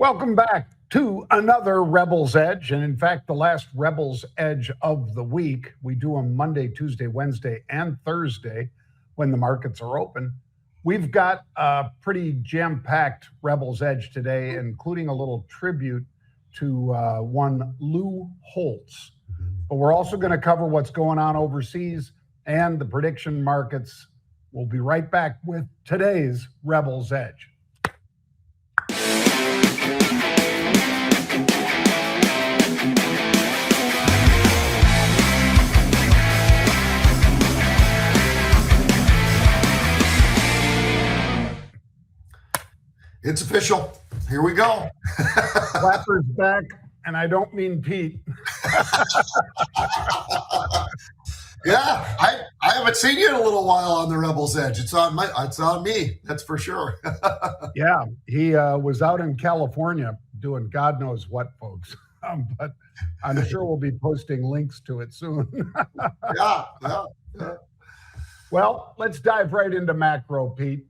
Welcome back to another Rebel's Edge. And in fact, the last Rebel's Edge of the week. We do them Monday, Tuesday, Wednesday, and Thursday when the markets are open. We've got a pretty jam-packed Rebel's Edge today, including a little tribute to one Lou Holtz. But we're also going to cover what's going on overseas and the prediction markets. We'll be right back with today's Rebel's Edge. It's official. Here we go. Clapper's back, and I don't mean Pete. Yeah, I haven't seen you in a little while on the Rebel's Edge. It's on me. That's for sure. Yeah, he was out in California doing God knows what, folks. But I'm sure we'll be posting links to it soon. Yeah. Well, let's dive right into macro, Pete.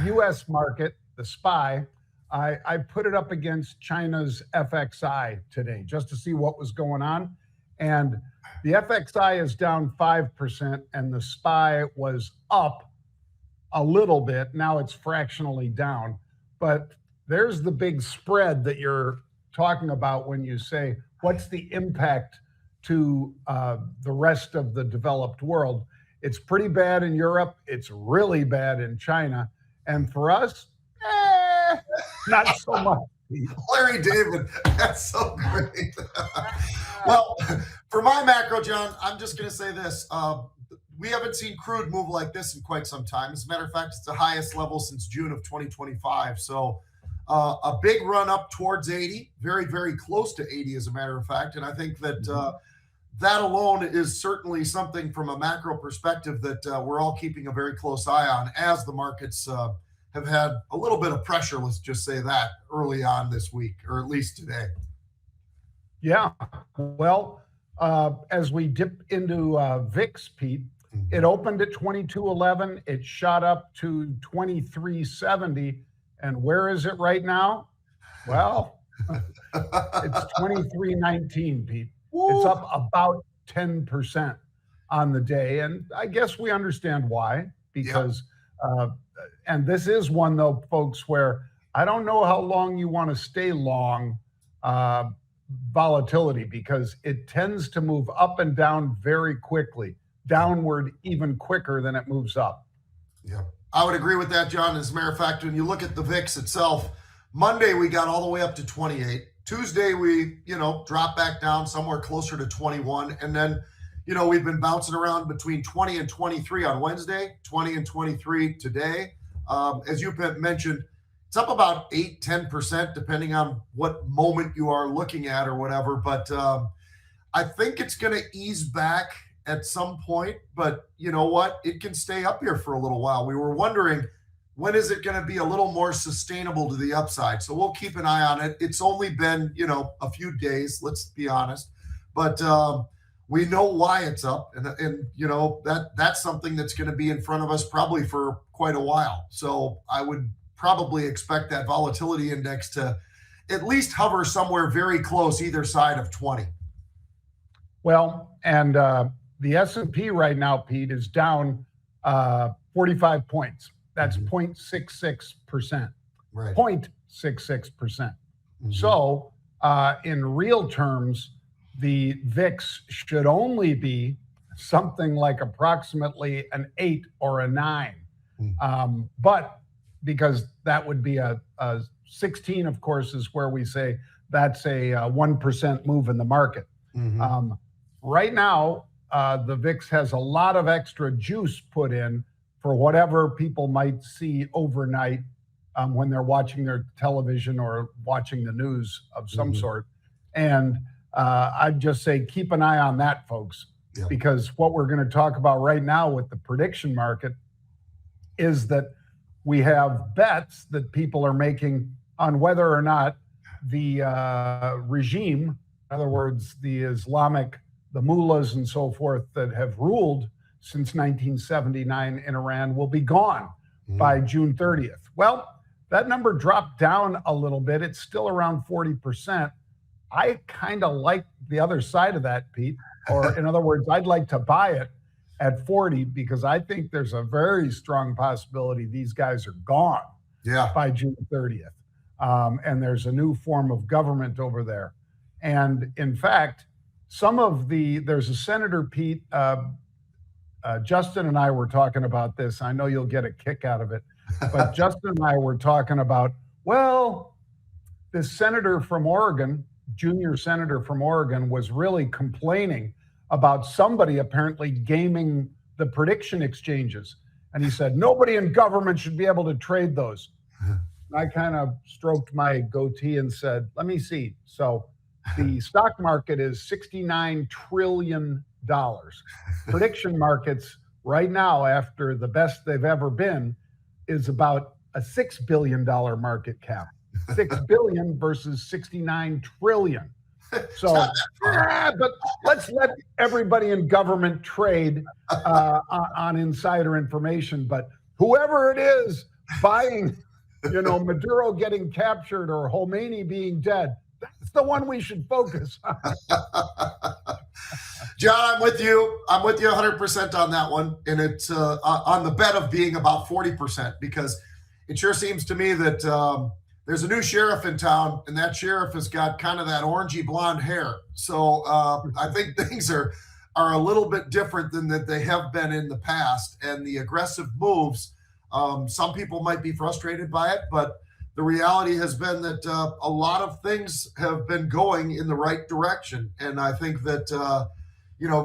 U.S. market, the SPY, I put it up against China's FXI today just to see what was going on. And the FXI is down 5% and the SPY was up a little bit. Now it's fractionally down. But there's the big spread that you're talking about when you say, what's the impact to the rest of the developed world? It's pretty bad in Europe. It's really bad in China. And for us, not so much. Larry David, that's so great. Well, for my macro, John, I'm just going to say this. We haven't seen crude move like this in quite some time. As a matter of fact, it's the highest level since June of 2025. So a big run up towards 80, very, very close to 80, as a matter of fact. And I think that that alone is certainly something from a macro perspective that we're all keeping a very close eye on as the markets have had a little bit of pressure, let's just say that, early on this week, or at least today. Yeah. Well, as we dip into VIX, Pete, it opened at 2211. It shot up to 2370. And where is it right now? Well, it's 2319, Pete. Woo. It's up about 10% on the day. And I guess we understand why, because and this is one, though, folks, where I don't know how long you want to stay long volatility, because it tends to move up and down very quickly, downward even quicker than it moves up. Yeah, I would agree with that, John. As a matter of fact, when you look at the VIX itself, Monday we got all the way up to 28. Tuesday we, dropped back down somewhere closer to 21. And then, we've been bouncing around between 20 and 23 on Wednesday, 20 and 23 today. As you mentioned, it's up about 8-10%, depending on what moment you are looking at or whatever. But I think it's going to ease back at some point. But you know what? It can stay up here for a little while. We were wondering, when is it going to be a little more sustainable to the upside? So we'll keep an eye on it. It's only been, a few days, let's be honest. But we know why it's up. And that's something that's going to be in front of us probably for quite a while. So I would probably expect that volatility index to at least hover somewhere very close either side of 20. Well, and the S&P right now, Pete, is down 45 points. That's 0.66%. Right. 0.66%. So in real terms, the VIX should only be something like approximately an 8 or a 9. But because that would be a 16, of course, is where we say that's a 1% move in the market. Right now, the VIX has a lot of extra juice put in for whatever people might see overnight when they're watching their television or watching the news of some sort. And I'd just say keep an eye on that, folks, because what we're going to talk about right now with the prediction market is that we have bets that people are making on whether or not the regime, in other words, the mullahs and so forth that have ruled since 1979 in Iran, will be gone by June 30th. Well, That number dropped down a little bit. It's still around 40%. I kind of like the other side of that, Pete. Or in other words, I'd like to buy it at 40 because I think there's a very strong possibility these guys are gone by June 30th. And there's a new form of government over there. And in fact, there's a Senator, Pete, Justin and I were talking about this. I know you'll get a kick out of it, but Justin and I were talking about, well, this senator from Oregon, junior senator from Oregon, was really complaining about somebody apparently gaming the prediction exchanges. And he said, nobody in government should be able to trade those. And I kind of stroked my goatee and said, let me see. So the stock market is $69 trillion. Prediction markets right now, after the best they've ever been, is about a $6 billion market cap. 6 billion versus 69 trillion. So, but let's let everybody in government trade on insider information. But whoever it is buying, Maduro getting captured or Khomeini being dead, that's the one we should focus on. John, I'm with you. I'm with you 100% on that one. And it's on the bet of being about 40%, because it sure seems to me that there's a new sheriff in town, and that sheriff has got kind of that orangey blonde hair. So I think things are a little bit different than that they have been in the past. And the aggressive moves, some people might be frustrated by it, but the reality has been that a lot of things have been going in the right direction. And I think that,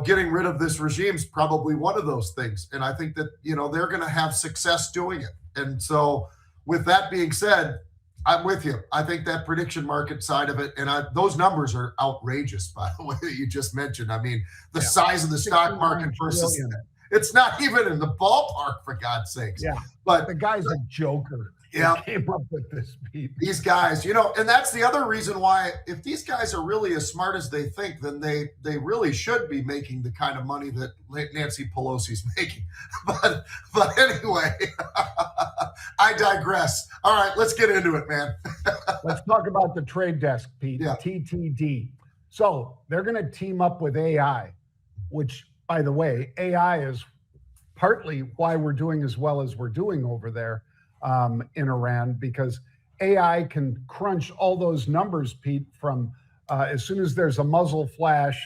getting rid of this regime is probably one of those things. And I think that, they're going to have success doing it. And so with that being said, I'm with you. I think that prediction market side of it, and those numbers are outrageous, by the way, that you just mentioned. I mean, the size of the stock market versus it's not even in the ballpark, for God's sakes. Yeah, but the guy's a joker. Yeah, came up with this, Pete. These guys, and that's the other reason why, if these guys are really as smart as they think, then they really should be making the kind of money that Nancy Pelosi's making. But anyway, I digress. All right, let's get into it, man. Let's talk about the trade desk, Pete. Yeah. TTD. So they're going to team up with AI, which, by the way, AI is partly why we're doing as well as we're doing over there. In Iran, because AI can crunch all those numbers, Pete, from as soon as there's a muzzle flash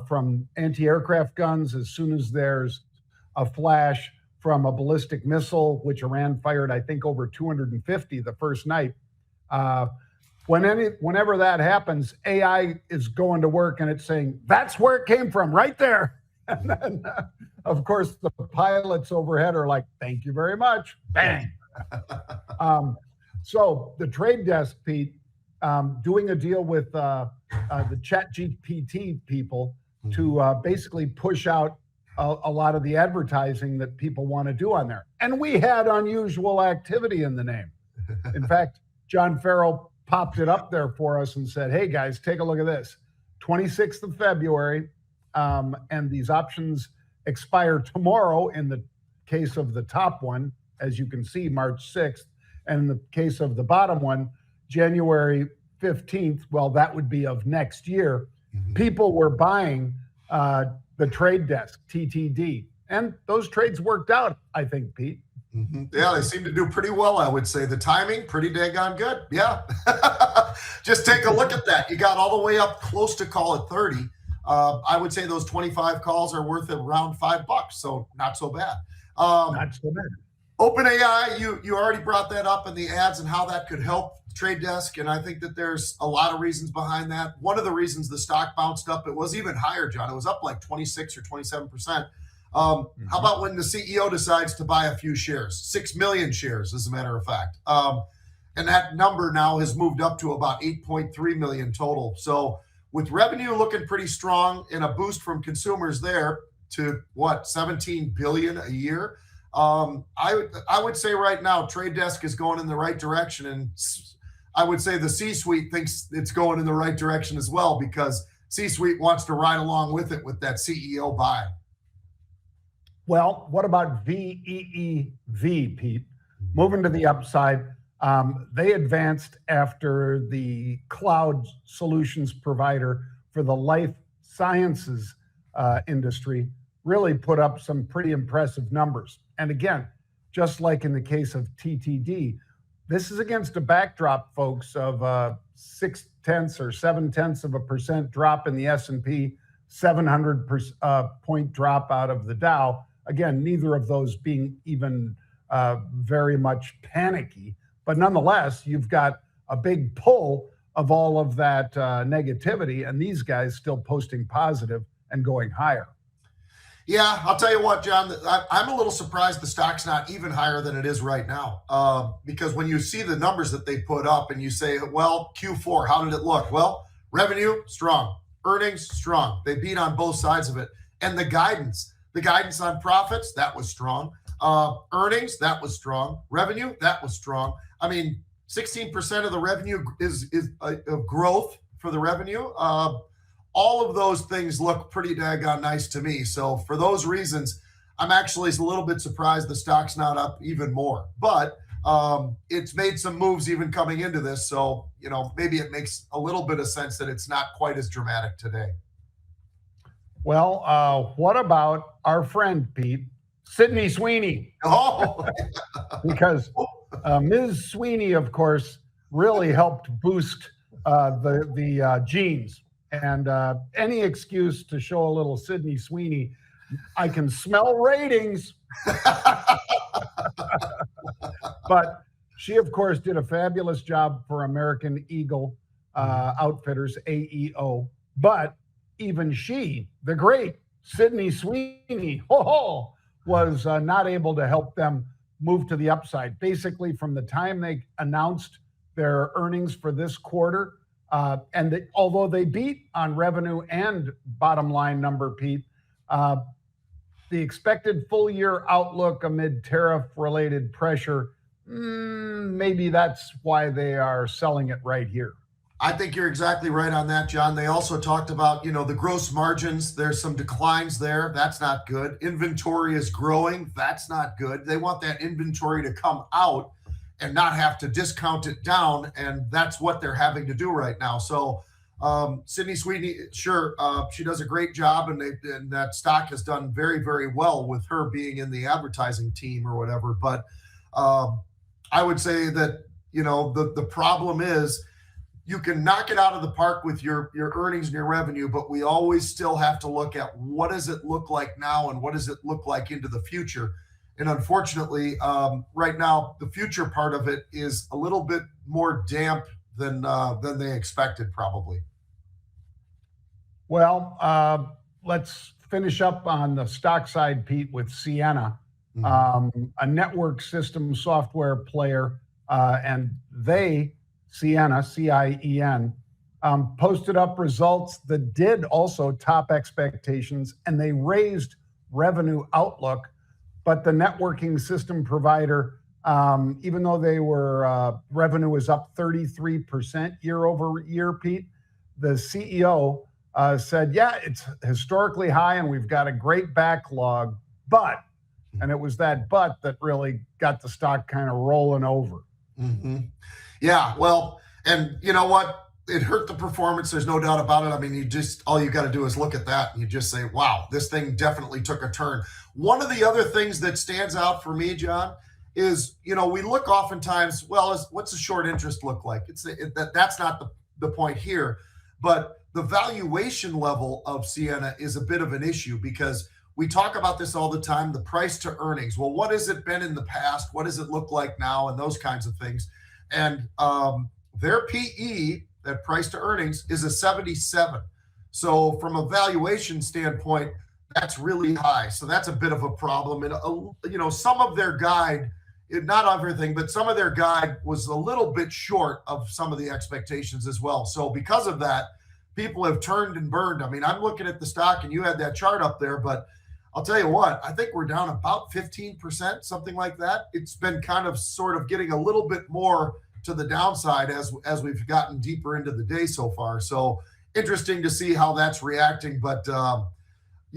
from anti-aircraft guns, as soon as there's a flash from a ballistic missile, which Iran fired, I think, over 250 the first night. Whenever that happens, AI is going to work and it's saying, that's where it came from, right there. And then, of course, the pilots overhead are like, thank you very much. Bang. So the trade desk, Pete, doing a deal with the ChatGPT people to basically push out a lot of the advertising that people want to do on there. And we had unusual activity in the name. In fact, John Farrell popped it up there for us and said, hey, guys, take a look at this. 26th of February, and these options expire tomorrow in the case of the top one, as you can see, March 6th. And in the case of the bottom one, January 15th, well, that would be of next year. People were buying the trade desk, TTD. And those trades worked out, I think, Pete. Yeah, they seem to do pretty well, I would say. The timing, pretty daggone good. Yeah. Just take a look at that. You got all the way up close to call it 30. I would say those 25 calls are worth around $5, so not so bad. Not so bad. OpenAI, you already brought that up in the ads and how that could help trade desk, and I think that there's a lot of reasons behind that. One of the reasons the stock bounced up, it was even higher, John. It was up like 26 or 27%. How about when the CEO decides to buy a few shares? 6 million shares, as a matter of fact. And that number now has moved up to about 8.3 million total. So with revenue looking pretty strong and a boost from consumers there to 17 billion a year. I would say right now, trade desk is going in the right direction. And I would say the C-suite thinks it's going in the right direction as well, because C-suite wants to ride along with it with that CEO buy. Well, what about VEEV, Pete? Moving to the upside, They advanced after the cloud solutions provider for the life sciences industry really put up some pretty impressive numbers. And again, just like in the case of TTD, this is against a backdrop, folks, of 0.6 or 0.7% drop in the S&P, 700 point drop out of the Dow. Again, neither of those being even very much panicky, but nonetheless, you've got a big pull of all of that negativity, and these guys still posting positive and going higher. Yeah, I'll tell you what, John, I'm a little surprised the stock's not even higher than it is right now. Because when you see the numbers that they put up and you say, well, Q4, how did it look? Well, revenue, strong. Earnings, strong. They beat on both sides of it. And the guidance on profits, that was strong. Earnings, that was strong. Revenue, that was strong. I mean, 16% of the revenue is growth for the revenue. All of those things look pretty daggone nice to me. So for those reasons, I'm actually a little bit surprised the stock's not up even more. But it's made some moves even coming into this. So, maybe it makes a little bit of sense that it's not quite as dramatic today. Well, what about our friend, Pete, Sydney Sweeney? Oh, Because Ms. Sweeney, of course, really helped boost the genes. And any excuse to show a little Sydney Sweeney, I can smell ratings. But she, of course, did a fabulous job for American Eagle Outfitters, AEO. But even she, the great Sydney Sweeney, was not able to help them move to the upside. Basically, from the time they announced their earnings for this quarter, although they beat on revenue and bottom line number, Pete, the expected full year outlook amid tariff-related pressure, maybe that's why they are selling it right here. I think you're exactly right on that, John. They also talked about, the gross margins. There's some declines there. That's not good. Inventory is growing. That's not good. They want that inventory to come out and not have to discount it down. And that's what they're having to do right now. So Sydney Sweeney, sure, she does a great job. And that stock has done very, very well with her being in the advertising team or whatever. But I would say that, the problem is, you can knock it out of the park with your earnings and your revenue, but we always still have to look at what does it look like now and what does it look like into the future. And unfortunately, right now, the future part of it is a little bit more damp than they expected, probably. Well, let's finish up on the stock side, Pete, with Ciena, a network system software player, and Ciena, CIEN, posted up results that did also top expectations, and they raised revenue outlook. But the networking system provider, even though they were revenue was up 33% year over year, Pete, the CEO said, yeah, it's historically high and we've got a great backlog, but, and it was that but that really got the stock kind of rolling over. Mm-hmm. Yeah, well, and you know what? It hurt the performance. There's no doubt about it. I mean, all you got to do is look at that and you just say, wow, this thing definitely took a turn. One of the other things that stands out for me, John, is, we look oftentimes, well, what's the short interest look like? That's not the point here, but the valuation level of Ciena is a bit of an issue because we talk about this all the time, the price to earnings. Well, what has it been in the past? What does it look like now? And those kinds of things. And their PE, that price to earnings, is a 77. So from a valuation standpoint, that's really high. So that's a bit of a problem. And, some of their guide, not everything, but some of their guide was a little bit short of some of the expectations as well. So because of that, people have turned and burned. I mean, I'm looking at the stock and you had that chart up there, but I'll tell you what, I think we're down about 15%, something like that. It's been kind of sort of getting a little bit more to the downside as we've gotten deeper into the day so far. So interesting to see how that's reacting. But,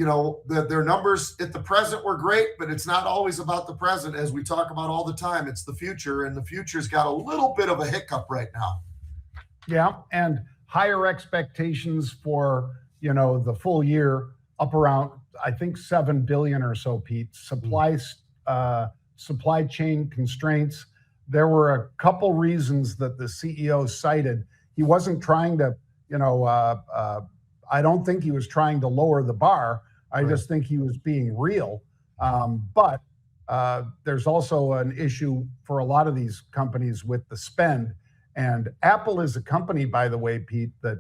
their numbers at the present were great, but it's not always about the present, as we talk about all the time. It's the future, and the future's got a little bit of a hiccup right now. Yeah, and higher expectations for, the full year, up around, I think, 7 billion or so, Pete. Supply chain constraints. There were a couple reasons that the CEO cited. He wasn't trying to, I don't think he was trying to lower the bar. I just think he was being real. But there's also an issue for a lot of these companies with the spend. And Apple is a company, by the way, Pete, that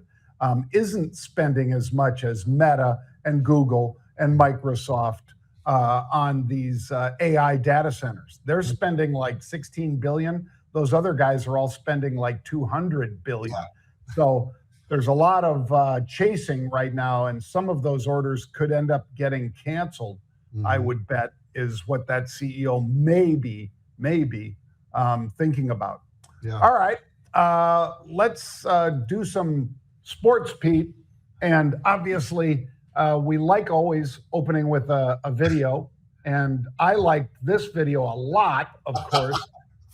isn't spending as much as Meta and Google and Microsoft on these AI data centers. They're spending like 16 billion. Those other guys are all spending like 200 billion. So there's a lot of chasing right now, and some of those orders could end up getting canceled, I would bet, is what that CEO may be thinking about. Yeah. All right. Let's do some sports, Pete. And obviously, we like always opening with a video. And I liked this video a lot, of course,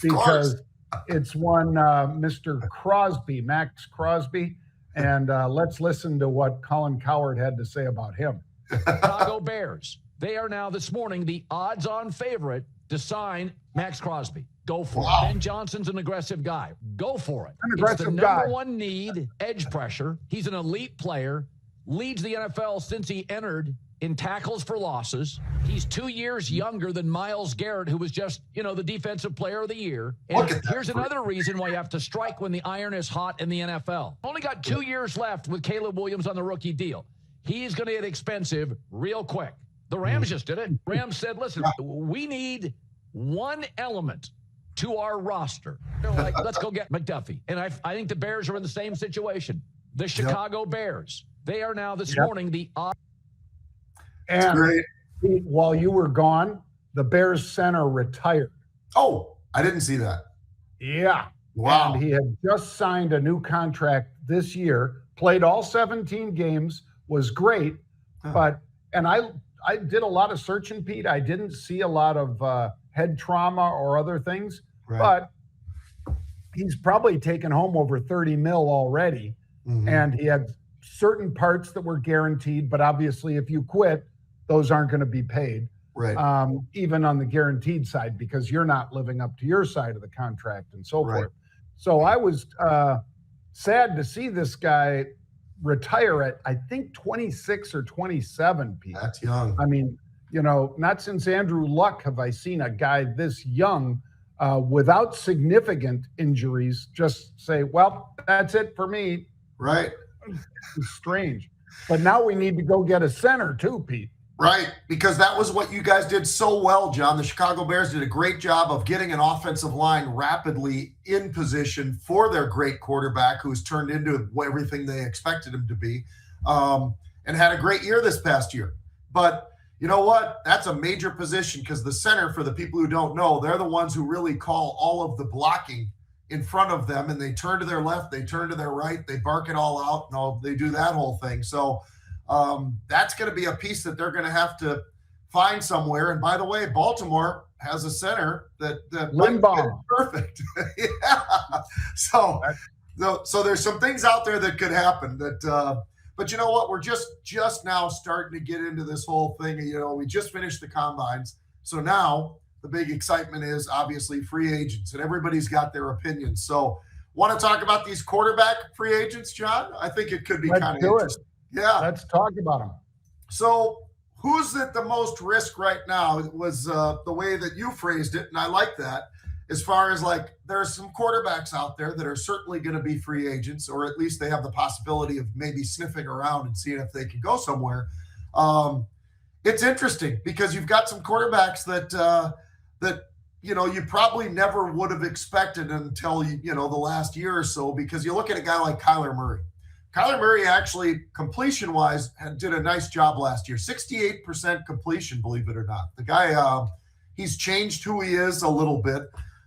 because it's one Mr. Crosby, Max Crosby. And let's listen to what Colin Cowherd had to say about him. Chicago Bears. They are now this morning the odds-on favorite to sign Max Crosby. Go for it. Ben Johnson's an aggressive guy. Go for it. It's the number one need, edge pressure. He's an elite player, leads the NFL since he entered in tackles for losses. He's 2 years younger than Myles Garrett, who was just, the defensive player of the year. And here's another reason why you have to strike when the iron is hot in the NFL. Only got 2 years left with Caleb Williams on the rookie deal. He's going to get expensive real quick. The Rams just did it. Rams said, listen, we need one element to our roster. They're like, let's go get McDuffie. And I think the Bears are in the same situation. The Chicago Bears. They are now this morning the odd. And while you were gone, the Bears center retired. Oh, I didn't see that. Yeah. Wow. And he had just signed a new contract this year, played all 17 games, was great. But I did a lot of searching, Pete. I didn't see a lot of head trauma or other things, but he's probably taken home over 30 mil already. And he had certain parts that were guaranteed, but obviously if you quit, those aren't going to be paid. Even on the guaranteed side, because you're not living up to your side of the contract and so forth. So I was sad to see this guy retire at, I think, 26 or 27, Pete. That's young. I mean, not since Andrew Luck have I seen a guy this young without significant injuries just say, well, that's it for me. Right. It's strange. But now we need to go get a center too, Pete. Right, because that was what you guys did so well, John. The Chicago Bears did a great job of getting an offensive line rapidly in position for their great quarterback, who's turned into everything they expected him to be, and had a great year this past year. But you know what? That's a major position, because the center, for the people who don't know, they're the ones who really call all of the blocking in front of them, and they turn to their left, they turn to their right, they bark it all out, and they do that whole thing. So that's going to be a piece that they're going to have to find somewhere. And by the way, Baltimore has a center that Limbaugh. Perfect. So there's some things out there that could happen but you know what? We're just now starting to get into this whole thing. We just finished the combines. So now the big excitement is obviously free agents, and everybody's got their opinions. So want to talk about these quarterback free agents, John? I think it could be kind of interesting. Yeah. Let's talk about them. So who's at the most risk right now? It was the way that you phrased it, and I like that. As far as there are some quarterbacks out there that are certainly going to be free agents, or at least they have the possibility of maybe sniffing around and seeing if they can go somewhere. It's interesting because you've got some quarterbacks that you probably never would have expected until the last year or so, because you look at a guy like Kyler Murray. Kyler Murray actually, completion-wise, did a nice job last year. 68% completion, believe it or not. The guy, he's changed who he is a little bit.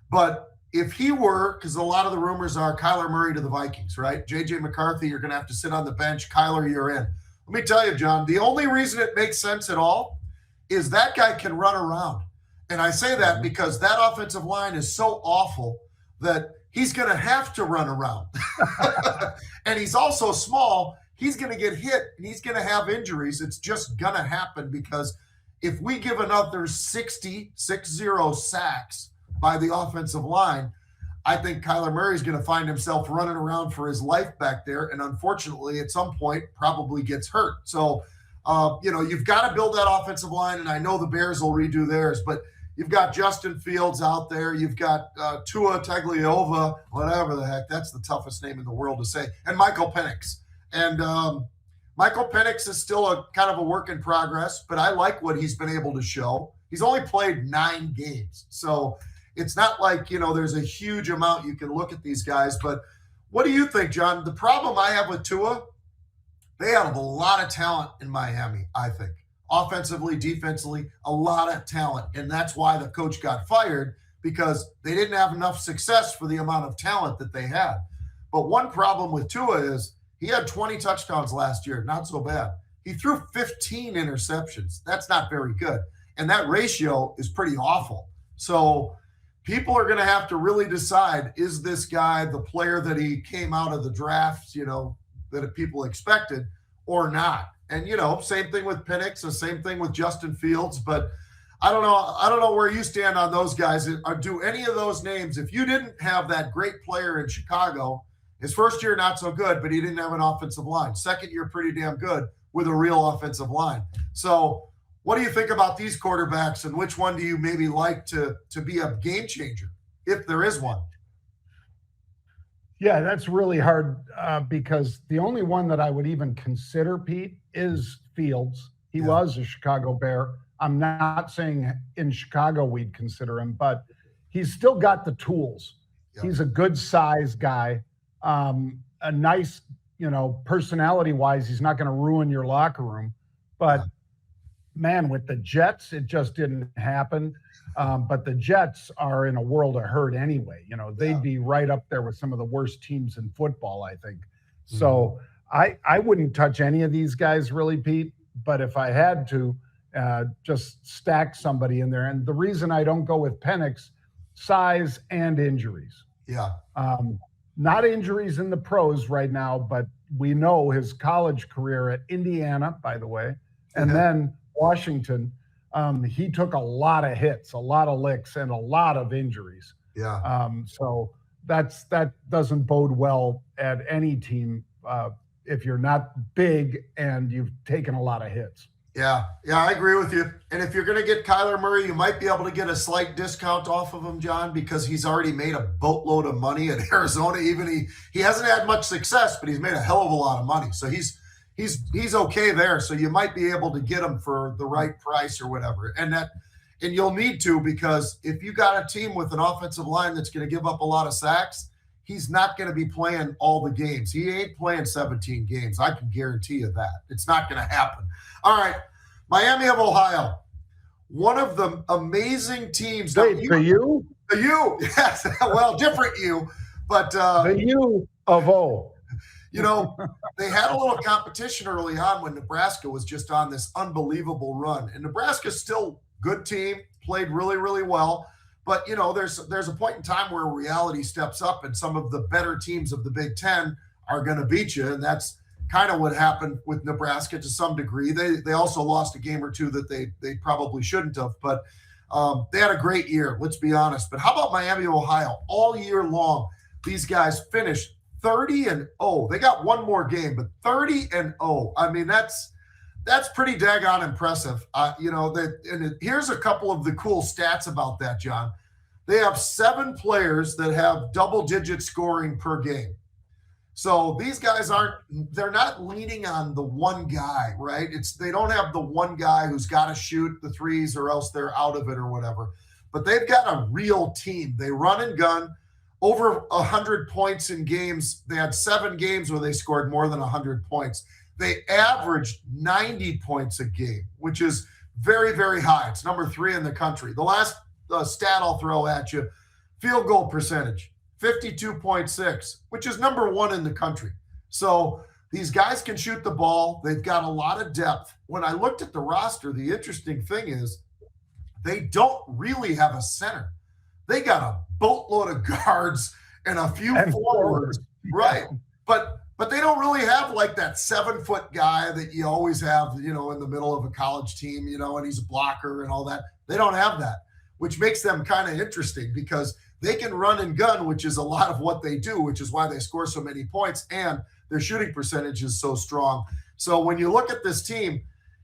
But if he were, because a lot of the rumors are Kyler Murray to the Vikings, right? J.J. McCarthy, you're going to have to sit on the bench. Kyler, you're in. Let me tell you, John, the only reason it makes sense at all is that guy can run around. And I say that because that offensive line is so awful that he's going to have to run around. And he's also small. He's going to get hit and he's going to have injuries. It's just going to happen because if we give another 60 sacks by the offensive line, I think Kyler Murray is going to find himself running around for his life back there. And unfortunately, at some point, probably gets hurt. So, you've got to build that offensive line. And I know the Bears will redo theirs, but you've got Justin Fields out there. You've got Tua Tagovailoa, whatever the heck. That's the toughest name in the world to say. And Michael Penix. And Michael Penix is still a kind of a work in progress, but I like what he's been able to show. He's only played 9 games. So it's not like, there's a huge amount you can look at these guys. But what do you think, John? The problem I have with Tua, they have a lot of talent in Miami, I think. Offensively, defensively, a lot of talent. And that's why the coach got fired, because they didn't have enough success for the amount of talent that they had. But one problem with Tua is he had 20 touchdowns last year. Not so bad. He threw 15 interceptions. That's not very good. And that ratio is pretty awful. So people are going to have to really decide, is this guy the player that he came out of the draft, that people expected or not? And, same thing with Penix, the same thing with Justin Fields. But I don't know where you stand on those guys. Do any of those names, if you didn't have that great player in Chicago, his first year, not so good, but he didn't have an offensive line. Second year, pretty damn good with a real offensive line. So what do you think about these quarterbacks, and which one do you maybe like to be a game changer, if there is one? Yeah, that's really hard because the only one that I would even consider, Pete, is Fields. He was a Chicago Bear. I'm not saying in Chicago we'd consider him, but he's still got the tools. Yep. He's a good size guy. A nice, personality-wise, he's not going to ruin your locker room. But, man, with the Jets, it just didn't happen. But the Jets are in a world of hurt anyway. They'd be right up there with some of the worst teams in football, I think. Mm-hmm. So I wouldn't touch any of these guys really, Pete. But if I had to, just stack somebody in there. And the reason I don't go with Penix, size and injuries. Yeah. Not injuries in the pros right now, but we know his college career at Indiana, by the way, and then Washington, he took a lot of hits, a lot of licks, and a lot of injuries. Yeah. So that doesn't bode well at any team if you're not big and you've taken a lot of hits. Yeah, I agree with you. And if you're going to get Kyler Murray, you might be able to get a slight discount off of him, John, because he's already made a boatload of money at Arizona. Even he hasn't had much success, but he's made a hell of a lot of money. So he's okay there. So you might be able to get him for the right price or whatever. And you'll need to, because if you got a team with an offensive line that's going to give up a lot of sacks, he's not going to be playing all the games. He ain't playing 17 games. I can guarantee you that. It's not going to happen. All right, Miami of Ohio, one of the amazing teams. Wait, the U? The U, yes. Well, different U, but the U of O. They had a little competition early on when Nebraska was just on this unbelievable run, and Nebraska's still good team, played really, really well. But there's a point in time where reality steps up, and some of the better teams of the Big Ten are going to beat you, and that's kind of what happened with Nebraska to some degree. They also lost a game or two that they probably shouldn't have, but they had a great year, let's be honest. But how about Miami, Ohio? All year long, these guys finished 30-0. They got one more game, but 30-0. I mean, that's pretty daggone impressive. Here's a couple of the cool stats about that, John. They have 7 players that have double-digit scoring per game. So these guys they're not leaning on the one guy, right? They don't have the one guy who's got to shoot the threes or else they're out of it or whatever. But they've got a real team. They run and gun over 100 points in games. They had 7 games where they scored more than 100 points. They averaged 90 points a game, which is very, very high. It's number 3 in the country. The last stat I'll throw at you, field goal percentage. 52.6, which is number 1 in the country. So These guys can shoot the ball. They've got a lot of depth. When I looked at the roster, the interesting thing is they don't really have a center. They got a boatload of guards and a few forwards, right? But they don't really have like that 7-foot guy that you always have, in the middle of a college team, and he's a blocker and all that. They don't have that, which makes them kind of interesting because they can run and gun, which is a lot of what they do, which is why they score so many points, and their shooting percentage is so strong. So when you look at this team,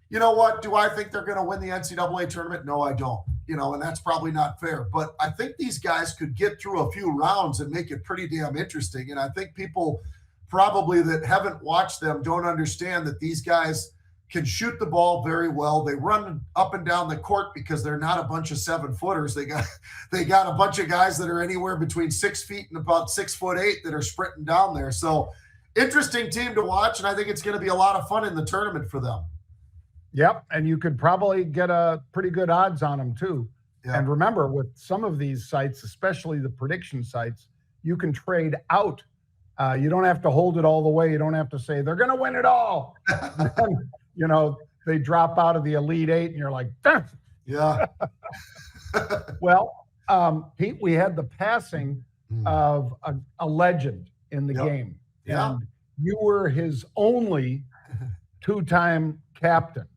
you know what? Do I think they're going to win the NCAA tournament? No, I don't. And that's probably not fair. But I think these guys could get through a few rounds and make it pretty damn interesting. And I think people probably that haven't watched them don't understand that these guys can shoot the ball very well. They run up and down the court because they're not a bunch of 7-footers. They got a bunch of guys that are anywhere between 6 feet and about 6'8" that are sprinting down there. So interesting team to watch, and I think it's going to be a lot of fun in the tournament for them. Yep, and you could probably get a pretty good odds on them too. Yep. And remember, with some of these sites, especially the prediction sites, you can trade out. You don't have to hold it all the way. You don't have to say they're going to win it all. They drop out of the Elite Eight, and you're like, damn. Yeah. Well, Pete, we had the passing of a legend in the game. Yeah. And you were his only 2-time captain.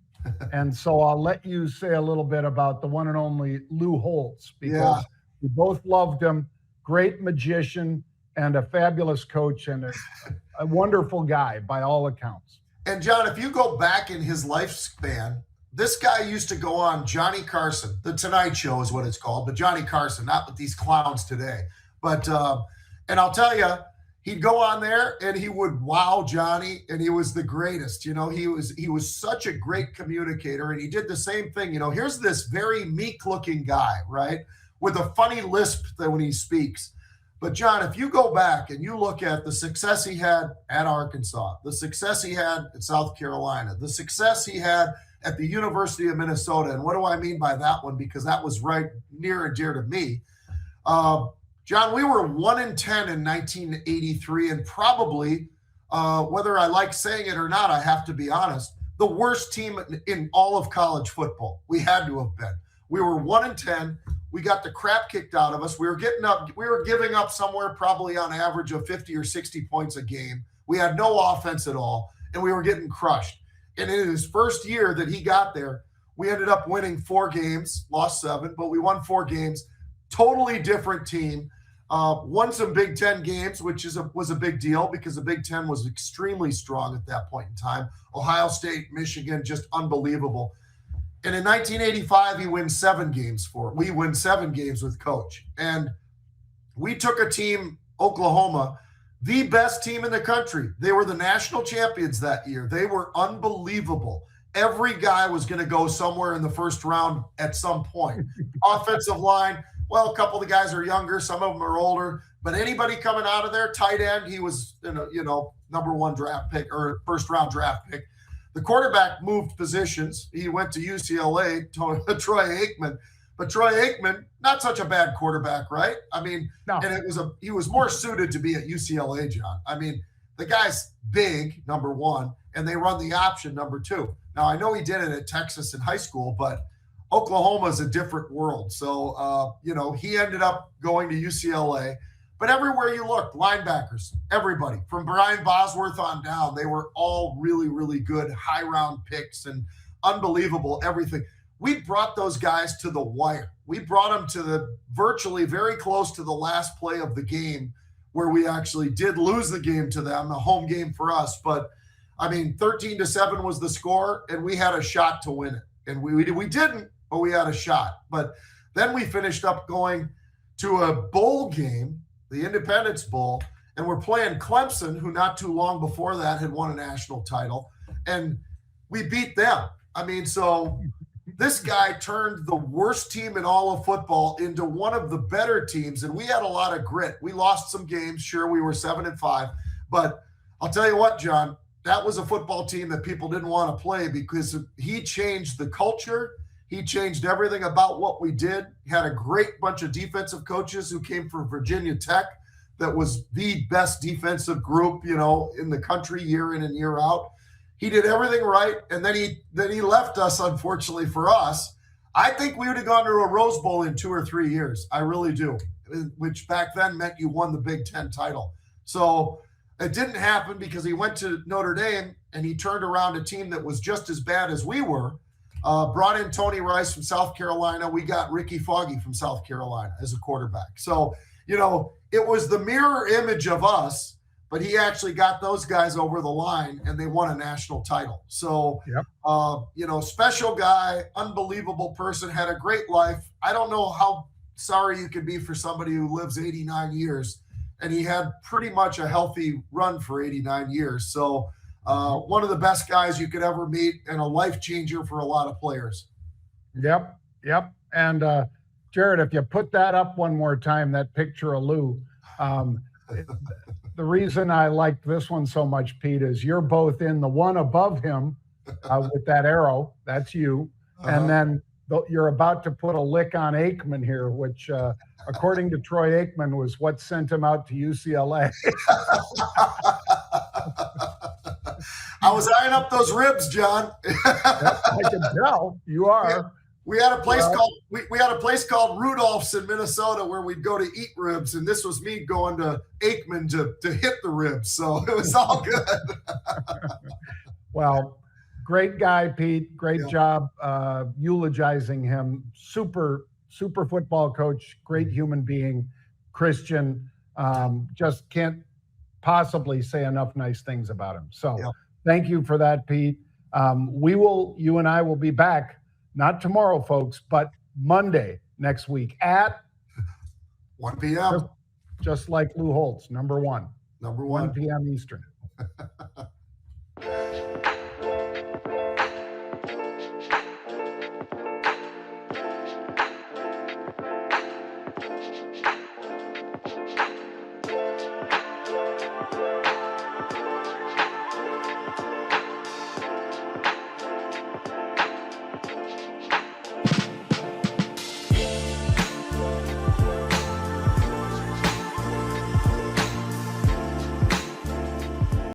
And so I'll let you say a little bit about the one and only Lou Holtz, because we both loved him. Great magician and a fabulous coach and a wonderful guy by all accounts. And John, if you go back in his lifespan, this guy used to go on Johnny Carson. The Tonight Show is what it's called, but Johnny Carson, not with these clowns today. But, and I'll tell you, he'd go on there and he would wow Johnny, and he was the greatest. He was such a great communicator, and he did the same thing. Here's this very meek-looking guy, right, with a funny lisp that when he speaks. But John, if you go back and you look at the success he had at Arkansas, the success he had at South Carolina, the success he had at the University of Minnesota, and what do I mean by that one? Because that was right near and dear to me. John, we were 1-10 in 1983, and probably, whether I like saying it or not, I have to be honest, the worst team in all of college football. We had to have been. We were 1-10. We got the crap kicked out of us. We were giving up somewhere probably on average of 50 or 60 points a game. We had no offense at all, and we were getting crushed. And in his first year that he got there, we ended up winning 4 games, lost 7, but we won 4 games. Totally different team. Won some Big Ten games, which was a big deal because the Big Ten was extremely strong at that point in time. Ohio State, Michigan, just unbelievable. And in 1985, we win 7 games with Coach. And we took a team, Oklahoma, the best team in the country. They were the national champions that year. They were unbelievable. Every guy was going to go somewhere in the first round at some point. Offensive line, well, a couple of the guys are younger. Some of them are older. But anybody coming out of there, tight end, he was, number 1 draft pick or first-round draft pick. The quarterback moved positions. He went to UCLA, Troy Aikman. But Troy Aikman, not such a bad quarterback, right? I mean, no. And he was more suited to be at UCLA, John. I mean, the guy's big, number 1, and they run the option, number 2. Now, I know he did it at Texas in high school, but Oklahoma is a different world. So, he ended up going to UCLA. But everywhere you look, linebackers, everybody, from Brian Bosworth on down, they were all really, really good high-round picks and unbelievable everything. We brought those guys to the wire. We brought them to the virtually very close to the last play of the game where we actually did lose the game to them, a home game for us. But, 13-7 was the score, and we had a shot to win it. And we didn't, but we had a shot. But then we finished up going to a bowl game, the Independence Bowl, and we're playing Clemson, who not too long before that had won a national title, and we beat them. So this guy turned the worst team in all of football into one of the better teams, and we had a lot of grit. We lost some games. Sure, we were 7-5, but I'll tell you what, John, that was a football team that people didn't want to play because he changed the culture. He changed everything about what we did. He had a great bunch of defensive coaches who came from Virginia Tech that was the best defensive group, you know, in the country year in and year out. He did everything right, and then he left us, unfortunately for us. I think we would have gone to a Rose Bowl in 2 or 3 years. I really do, which back then meant you won the Big Ten title. So it didn't happen because he went to Notre Dame and he turned around a team that was just as bad as we were, brought in Tony Rice from South Carolina. We got Ricky Foggy from South Carolina as a quarterback. So, you know, it was the mirror image of us, but he actually got those guys over the line and they won a national title. So, you know, special guy, unbelievable person, had a great life. I don't know how sorry you could be for somebody who lives 89 years, and he had pretty much a healthy run for 89 years. So one of the best guys you could ever meet and a life changer for a lot of players. Yep. And Jared, if you put that up one more time, that picture of Lou, the reason I liked this one so much, Pete, is you're both in the one above him with that arrow. That's you. And then you're about to put a lick on Aikman here, which, according to Troy Aikman, was what sent him out to UCLA. I was eyeing up those ribs, John. I can tell you are. We had a place called Rudolph's in Minnesota where we'd go to eat ribs, and this was me going to Aikman to hit the ribs. So it was all good. Well, great guy, Pete. Great job eulogizing him. Super football coach, great human being, Christian. Just can't possibly say enough nice things about him. So thank you for that, Pete. You and I will be back. Not tomorrow, folks, but Monday next week at 1 p.m. Just like Lou Holtz, number one. 1 p.m. Eastern.